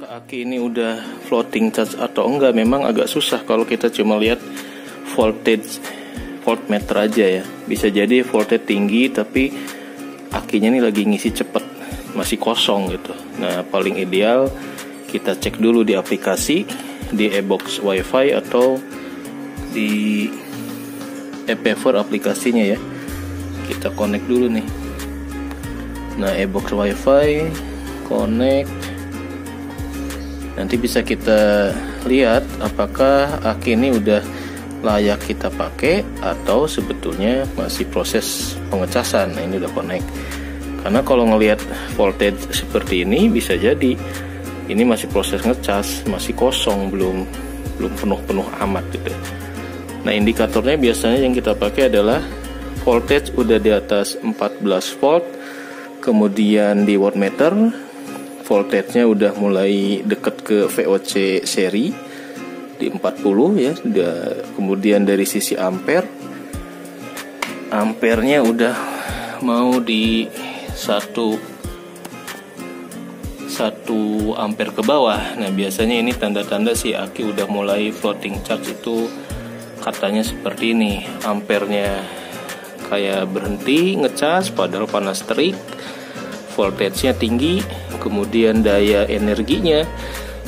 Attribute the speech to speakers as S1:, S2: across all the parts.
S1: apakah aki ini udah floating charge atau enggak memang agak susah kalau kita cuma lihat voltmeter aja ya. Bisa jadi voltage tinggi tapi akinya ini lagi ngisi cepet, masih kosong gitu. Nah paling ideal kita cek dulu di aplikasi, di e-box wifi atau di ePaver aplikasinya ya. Kita connect dulu nih. Nah e-box wifi connect, nanti bisa kita lihat apakah aki ini udah layak kita pakai atau sebetulnya masih proses pengecasan. Nah ini udah connect. Karena kalau ngelihat voltage seperti ini bisa jadi ini masih proses ngecas, masih kosong, belum penuh amat gitu. Nah indikatornya biasanya yang kita pakai adalah voltage udah di atas 14 volt, kemudian di wattmeter voltage-nya udah mulai deket ke VOC seri di 40 ya. Kemudian dari sisi ampernya udah mau di 1 ampere ke bawah. Nah biasanya ini tanda-tanda si aki udah mulai floating charge itu katanya seperti ini. Ampernya kayak berhenti ngecas padahal panas terik, voltage-nya tinggi, kemudian daya energinya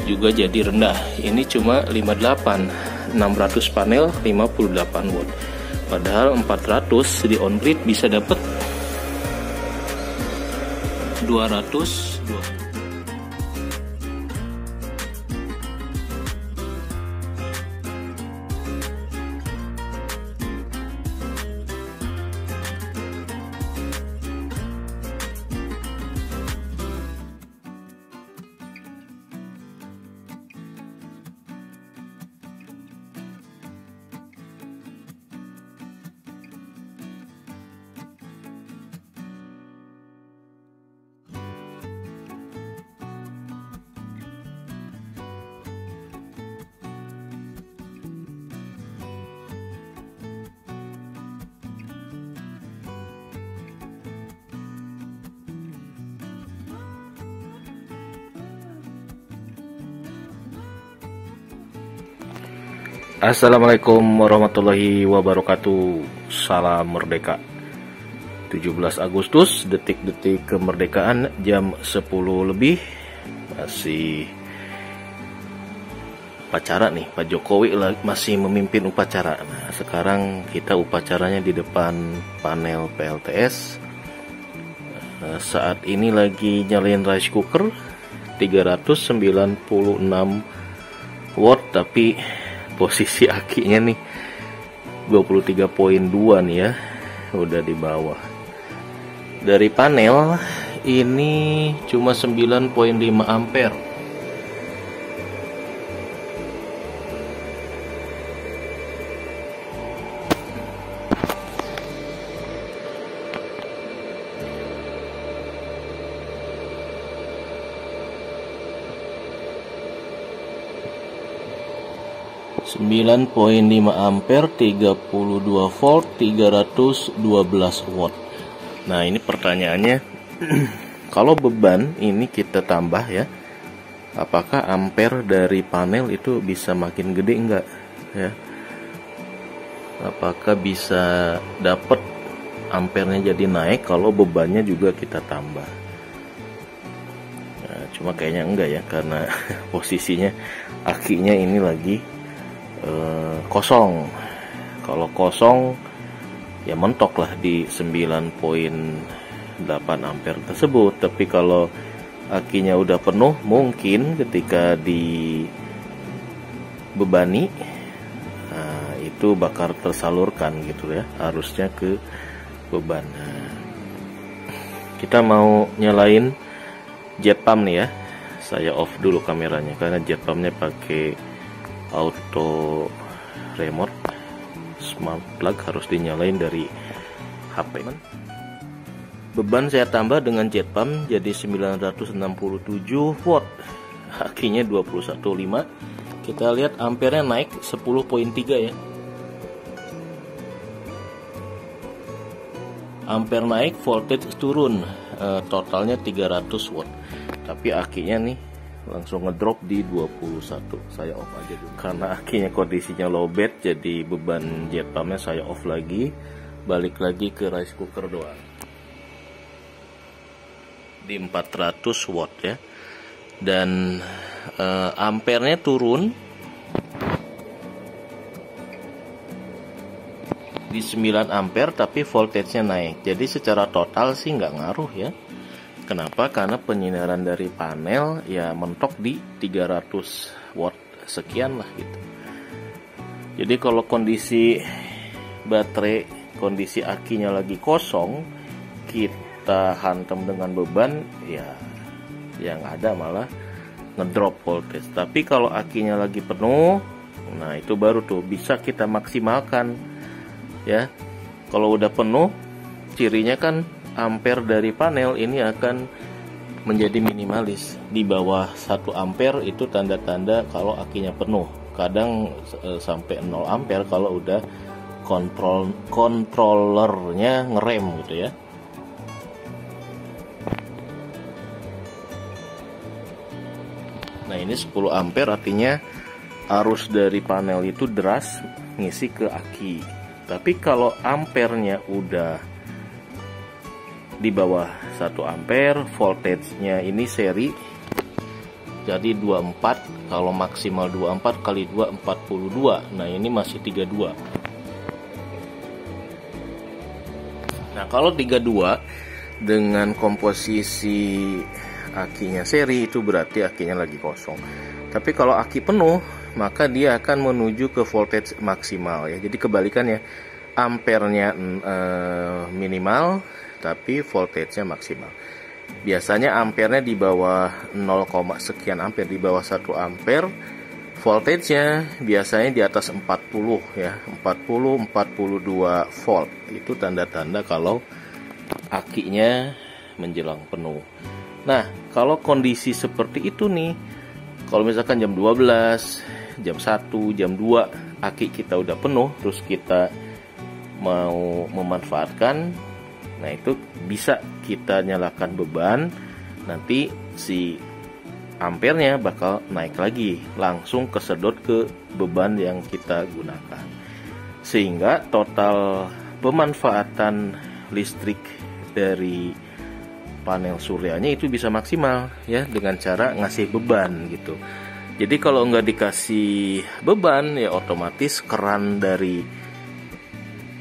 S1: juga jadi rendah. Ini cuma 58, 600 panel 58 watt. Padahal 400 di on grid bisa dapat 200. Assalamualaikum warahmatullahi wabarakatuh. Salam merdeka. 17 Agustus, detik-detik kemerdekaan, jam 10 lebih. Masih upacara nih, Pak Jokowi masih memimpin upacara. Nah, sekarang kita upacaranya di depan panel PLTS. Saat ini lagi nyalain rice cooker 396 watt, tapi posisi akinya nih 23.2 nih ya, udah di bawah. Dari panel ini cuma 9.5 ampere. Sembilan 9.5 ampere, 32 volt, 312 watt. Nah ini pertanyaannya, kalau beban ini kita tambah ya, apakah ampere dari panel itu bisa makin gede enggak ya? Apakah bisa dapat ampernya jadi naik kalau bebannya juga kita tambah? Nah, cuma kayaknya enggak ya, karena posisinya akinya ini lagi kosong. Kalau kosong ya mentok lah di 9.8 ampere tersebut. Tapi kalau akinya udah penuh, mungkin ketika dibebani itu bakal tersalurkan gitu ya, harusnya ke beban. Kita mau nyalain jet pump nih ya. Saya off dulu kameranya karena jet pumpnya pakai auto remote, smart plug, harus dinyalain dari HP. Beban saya tambah dengan jet pump jadi 967 watt, akinya 21.5. Kita lihat ampernya naik 10.3 ya. Ampere naik, voltage turun, totalnya 300 watt. Tapi akinya nih langsung ngedrop di 21. Saya off aja dulu karena akinya kondisinya lowbat, jadi beban jet pumpnya saya off lagi, balik lagi ke rice cooker doang di 400 watt ya. Dan ampernya turun di 9 ampere, tapi voltage-nya naik. Jadi secara total sih nggak ngaruh ya. Kenapa? Karena penyinaran dari panel ya mentok di 300 watt sekian lah gitu. Jadi kalau kondisi baterai, kondisi akinya lagi kosong, kita hantam dengan beban ya yang ada malah ngedrop voltage. Tapi kalau akinya lagi penuh, nah itu baru tuh bisa kita maksimalkan ya. Kalau udah penuh, cirinya kan ampere dari panel ini akan menjadi minimalis. Di bawah 1 ampere itu tanda-tanda kalau akinya penuh. Kadang sampai 0 ampere kalau udah kontrolernya ngerem gitu ya. Nah ini 10 ampere, artinya arus dari panel itu deras ngisi ke aki. Tapi kalau ampernya udah di bawah 1 ampere, voltage-nya ini seri, jadi 24. Kalau maksimal 24 kali 2 42. Nah ini masih 32. Nah kalau 32 dengan komposisi akinya seri, itu berarti akinya lagi kosong. Tapi kalau aki penuh, maka dia akan menuju ke voltage maksimal ya. Jadi kebalikannya, ampernya minimal tapi voltage-nya maksimal. Biasanya ampernya di bawah 0, sekian ampere, di bawah 1 ampere. Voltage-nya biasanya di atas 40 ya, 40 42 volt. Itu tanda-tanda kalau akinya menjelang penuh. Nah, kalau kondisi seperti itu nih, kalau misalkan jam 12, jam 1, jam 2 aki kita udah penuh, terus kita mau memanfaatkan, nah itu bisa kita nyalakan beban, nanti si ampernya bakal naik lagi, langsung kesedot ke beban yang kita gunakan, sehingga total pemanfaatan listrik dari panel suryanya itu bisa maksimal ya, dengan cara ngasih beban gitu. Jadi kalau nggak dikasih beban ya otomatis keran dari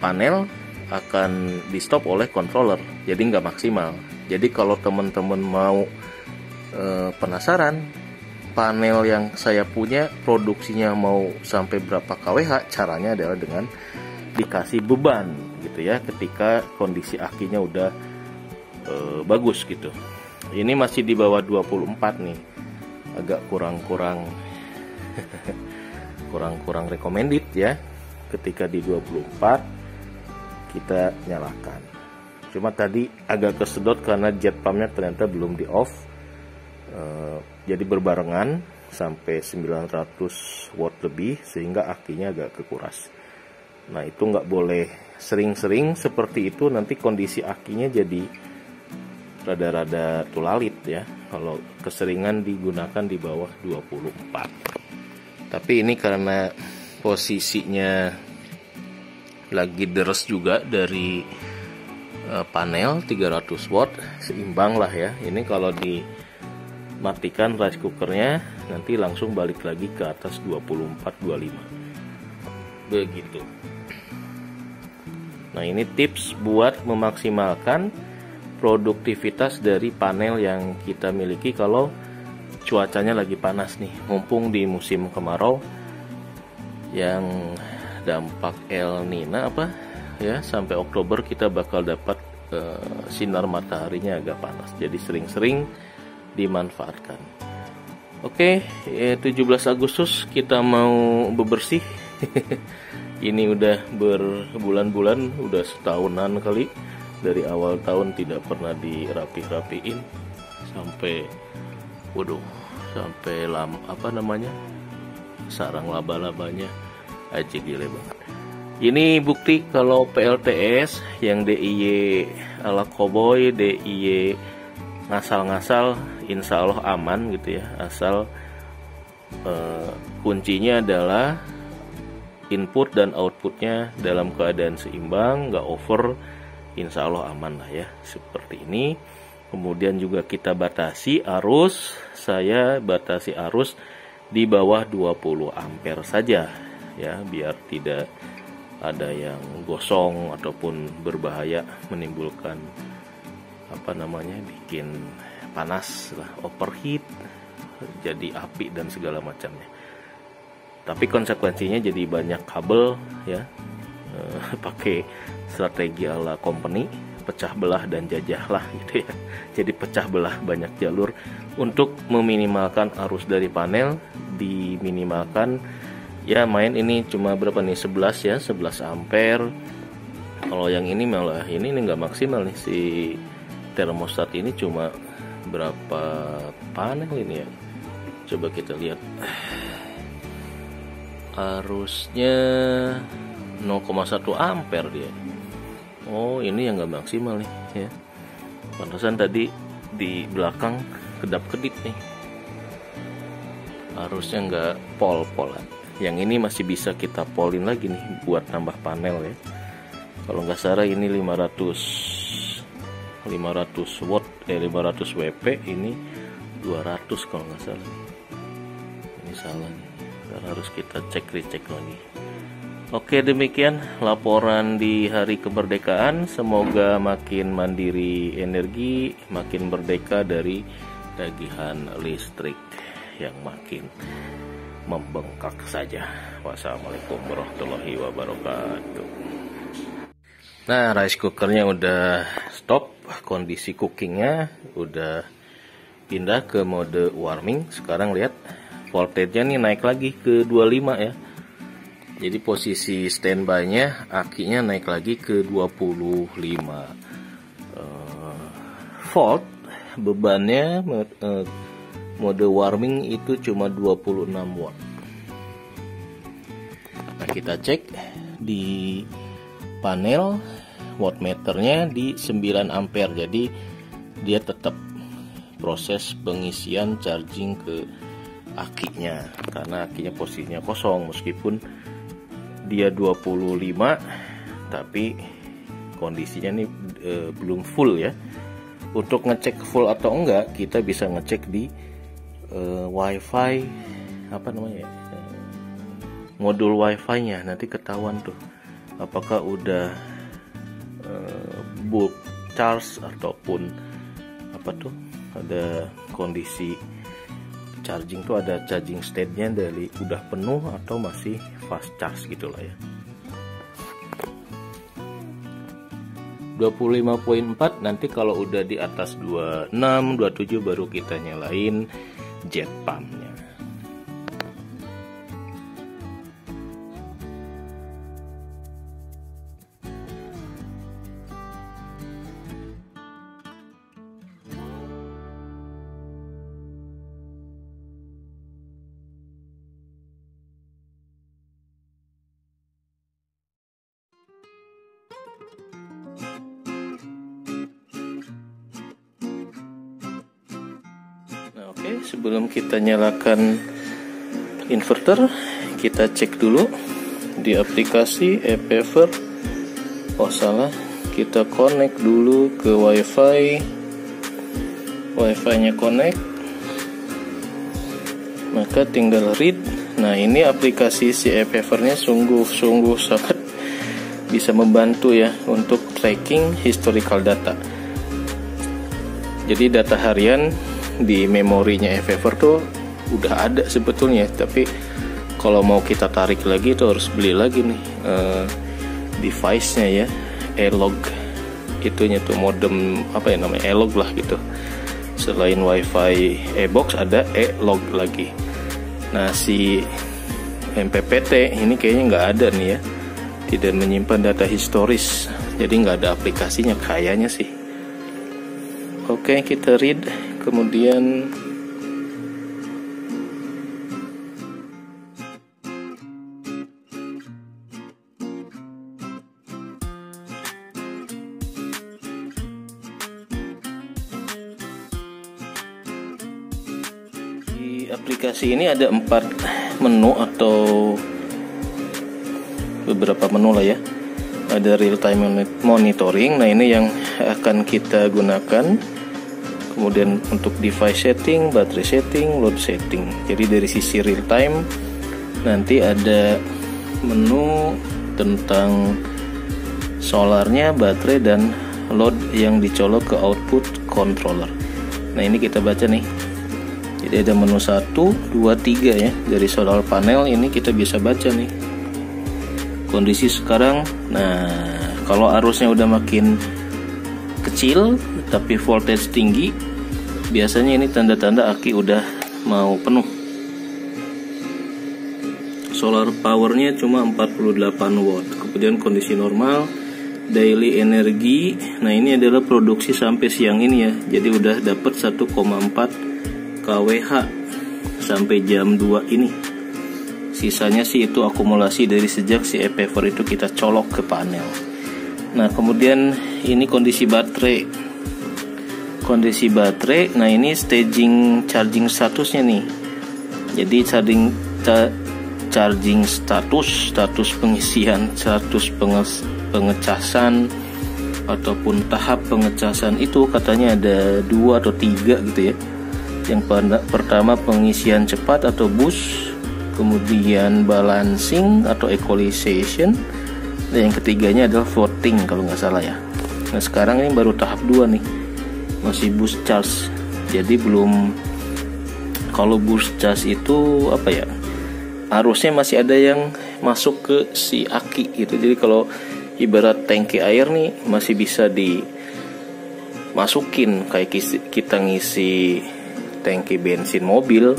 S1: panel akan di stop oleh controller, jadi nggak maksimal. Jadi kalau teman-teman mau penasaran panel yang saya punya produksinya mau sampai berapa kWh, caranya adalah dengan dikasih beban gitu ya, ketika kondisi akinya udah bagus gitu. Ini masih di bawah 24 nih, agak kurang recommended ya. Ketika di 24 kita nyalakan. Cuma tadi agak kesedot karena jet pumpnya ternyata belum di off, jadi berbarengan sampai 900 watt lebih, sehingga akinya agak kekuras. Nah itu nggak boleh sering-sering seperti itu, nanti kondisi akinya jadi rada-rada tulalit ya kalau keseringan digunakan di bawah 24. Tapi ini karena posisinya lagi deres juga dari panel 300 watt, seimbang lah ya. Ini kalau dimatikan rice cookernya nanti langsung balik lagi ke atas 24-25 begitu. Nah ini tips buat memaksimalkan produktivitas dari panel yang kita miliki kalau cuacanya lagi panas nih, mumpung di musim kemarau yang dampak El Nino ya, sampai Oktober kita bakal dapat sinar mataharinya agak panas, jadi sering-sering dimanfaatkan. Oke, 17 Agustus kita mau bebersih. Ini udah berbulan-bulan, udah setahunan kali, dari awal tahun tidak pernah dirapi-rapiin sampai sampai sarang laba-labanya aja gile banget. Ini bukti kalau PLTS yang DIY ala cowboy, DIY ngasal-ngasal, insya Allah aman gitu ya, asal kuncinya adalah input dan outputnya dalam keadaan seimbang, nggak over, insya Allah aman lah ya, seperti ini. Kemudian juga kita batasi arus, saya batasi arus di bawah 20 ampere saja ya, biar tidak ada yang gosong ataupun berbahaya, menimbulkan bikin panas lah, overheat, jadi api dan segala macamnya. Tapi konsekuensinya jadi banyak kabel ya, pakai strategi ala company, pecah belah dan jajah lah gitu ya. Jadi pecah belah banyak jalur untuk meminimalkan arus dari panel, diminimalkan ya. Main ini cuma berapa nih, 11 ya, 11 ampere. Kalau yang ini malah ini nggak maksimal nih, si termostat ini cuma berapa panel ini ya, coba kita lihat. Arusnya 0,1 ampere dia. Oh, ini yang nggak maksimal nih ya. Pantesan tadi di belakang kedap-kedip nih, arusnya nggak pol-polan. Yang ini masih bisa kita polin lagi nih buat tambah panel ya. Kalau nggak salah ini 500 watt, 500 WP, ini 200 kalau nggak salah. Ini salah nih, harus kita cek-recek lagi. Oke, demikian laporan di hari kemerdekaan. Semoga makin mandiri energi, makin merdeka dari tagihan listrik yang makin membengkak saja. Wassalamualaikum warahmatullahi wabarakatuh. Nah, rice cookernya udah stop, kondisi cookingnya udah pindah ke mode warming. Sekarang lihat voltage-nya nih naik lagi ke 25 ya. Jadi posisi standby-nya, akinya naik lagi ke 25 volt. Bebannya mode warming itu cuma 26 watt. Nah, kita cek di panel, wattmeternya di 9 ampere. Jadi dia tetap proses pengisian charging ke akinya, karena akinya posisinya kosong meskipun dia 25, tapi kondisinya nih belum full ya. Untuk ngecek full atau enggak, kita bisa ngecek di wifi, modul wifi-nya, nanti ketahuan tuh apakah udah bulk charge ataupun ada kondisi charging tuh, ada charging state-nya dari udah penuh atau masih fast charge gitulah ya. 25.4, nanti kalau udah di atas 26, 27 baru kita nyalain jet pump-nya. Oke, sebelum kita nyalakan inverter, kita cek dulu di aplikasi ePaver. Oh salah, kita connect dulu ke wifi. Wifi-nya connect, maka tinggal read. Nah, ini aplikasi si ePaver-nya sungguh sangat bisa membantu ya untuk tracking historical data. Jadi data harian di memorinya ePaver tuh udah ada sebetulnya, tapi kalau mau kita tarik lagi itu harus beli lagi nih device-nya ya, e-log itunya tuh, modem e-log lah gitu. Selain wifi e-box ada e-log lagi. Nah, si MPPT ini kayaknya nggak ada nih ya, tidak menyimpan data historis, jadi nggak ada aplikasinya kayaknya sih. Oke, kita read. Kemudian aplikasi ini ada 4 menu atau beberapa menu lah ya. Ada real time monitoring. Nah, ini yang akan kita gunakan. Kemudian untuk device setting, baterai setting, load setting. Jadi dari sisi real time nanti ada menu tentang solarnya, baterai, dan load yang dicolok ke output controller. Nah, ini kita baca nih. Jadi ada menu 1, 2, 3 ya. Dari solar panel ini kita bisa baca nih kondisi sekarang. Nah, kalau arusnya udah makin kecil tapi voltage tinggi, biasanya ini tanda-tanda aki udah mau penuh. Solar powernya cuma 48 watt. Kemudian kondisi normal, daily energi. Nah, ini adalah produksi sampai siang ini ya. Jadi udah dapat 1,4 kWh sampai jam 2 ini. Sisanya sih itu akumulasi dari sejak si e-Power itu kita colok ke panel. Nah, kemudian ini kondisi baterai. Kondisi baterai, nah ini staging charging statusnya nih. Jadi charging status pengisian, status pengecasan ataupun tahap pengecasan itu katanya ada 2 atau 3 gitu ya. Yang pertama pengisian cepat atau boost, kemudian balancing atau equalization, dan yang ketiganya adalah floating kalau nggak salah ya. Nah, sekarang ini baru tahap 2 nih, masih boost charge. Jadi belum, kalau boost charge itu apa ya, arusnya masih ada yang masuk ke si aki gitu. Jadi kalau ibarat tangki air nih masih bisa dimasukin kayak kita ngisi tangki bensin mobil.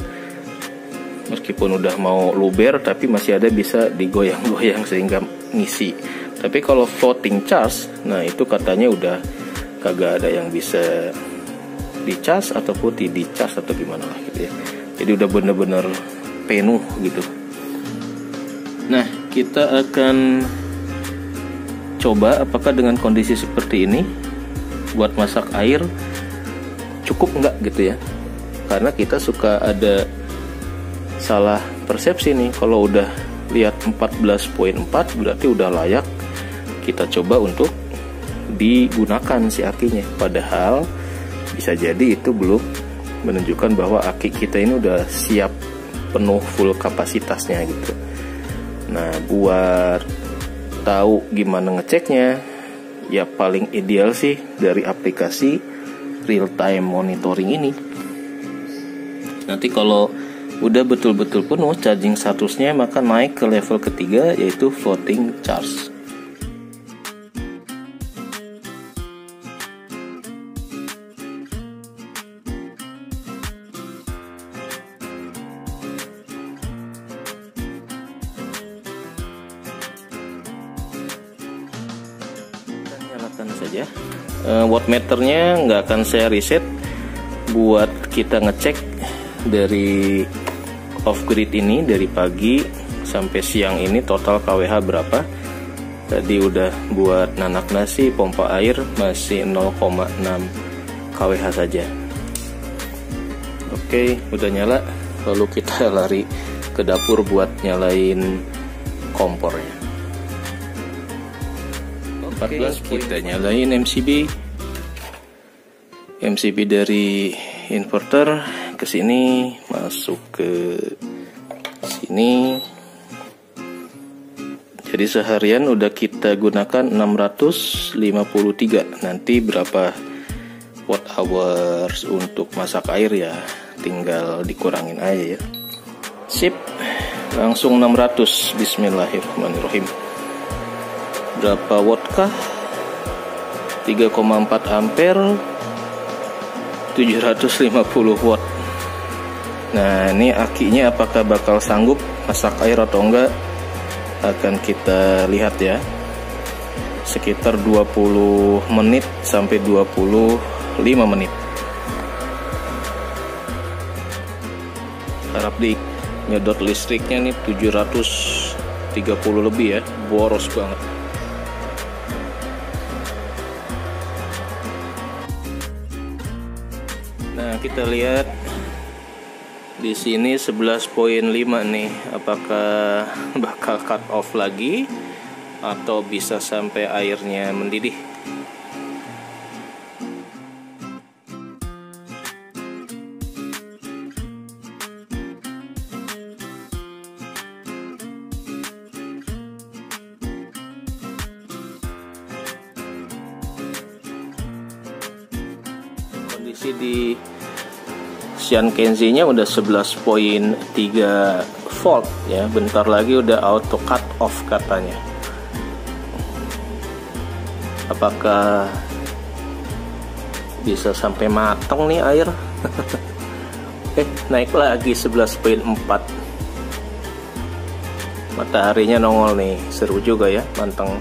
S1: Meskipun udah mau luber tapi masih ada bisa digoyang-goyang sehingga ngisi. Tapi kalau floating charge, nah itu katanya udah kagak ada yang bisa di-charge ataupun di-charge atau gimana lah gitu ya. Jadi udah bener-bener penuh gitu. Nah, kita akan coba apakah dengan kondisi seperti ini buat masak air cukup enggak gitu ya. Karena kita suka ada salah persepsi nih, kalau udah lihat 14.4 berarti udah layak kita coba untuk digunakan si akinya. Padahal bisa jadi itu belum menunjukkan bahwa aki kita ini udah siap penuh full kapasitasnya gitu. Nah, buat tahu gimana ngeceknya, ya paling ideal sih dari aplikasi real time monitoring ini. Nanti kalau udah betul-betul penuh charging statusnya, maka naik ke level ketiga yaitu floating charge. Kita nyalakan saja. Wattmeternya nggak akan saya reset buat kita ngecek dari off-grid ini dari pagi sampai siang ini total kWh berapa. Tadi udah buat nanak nasi, pompa air masih 0,6 kWh saja. Oke, udah nyala. Lalu kita lari ke dapur buat nyalain kompornya. 14 kita nyalain MCB dari inverter ke sini, masuk ke sini. Jadi seharian udah kita gunakan 653. Nanti berapa watt hours untuk masak air ya tinggal dikurangin aja ya. Sip, langsung 600. Bismillahirrahmanirrahim. Berapa watt kah? 3,4 ampere, 750 watt. Nah, ini akinya apakah bakal sanggup masak air atau enggak, akan kita lihat ya. Sekitar 20 menit sampai 25 menit. Harap di nyedot listriknya nih 730 lebih ya, boros banget. Nah, kita lihat Di sini 11.5 nih. Apakah bakal cut off lagi atau bisa sampai airnya mendidih? Kondisi di Shinkansen-nya udah 11.3 volt ya. Bentar lagi udah auto cut off katanya. Apakah bisa sampai matang nih air? Naik lagi 11.4. Mataharinya nongol nih, seru juga ya, manteng.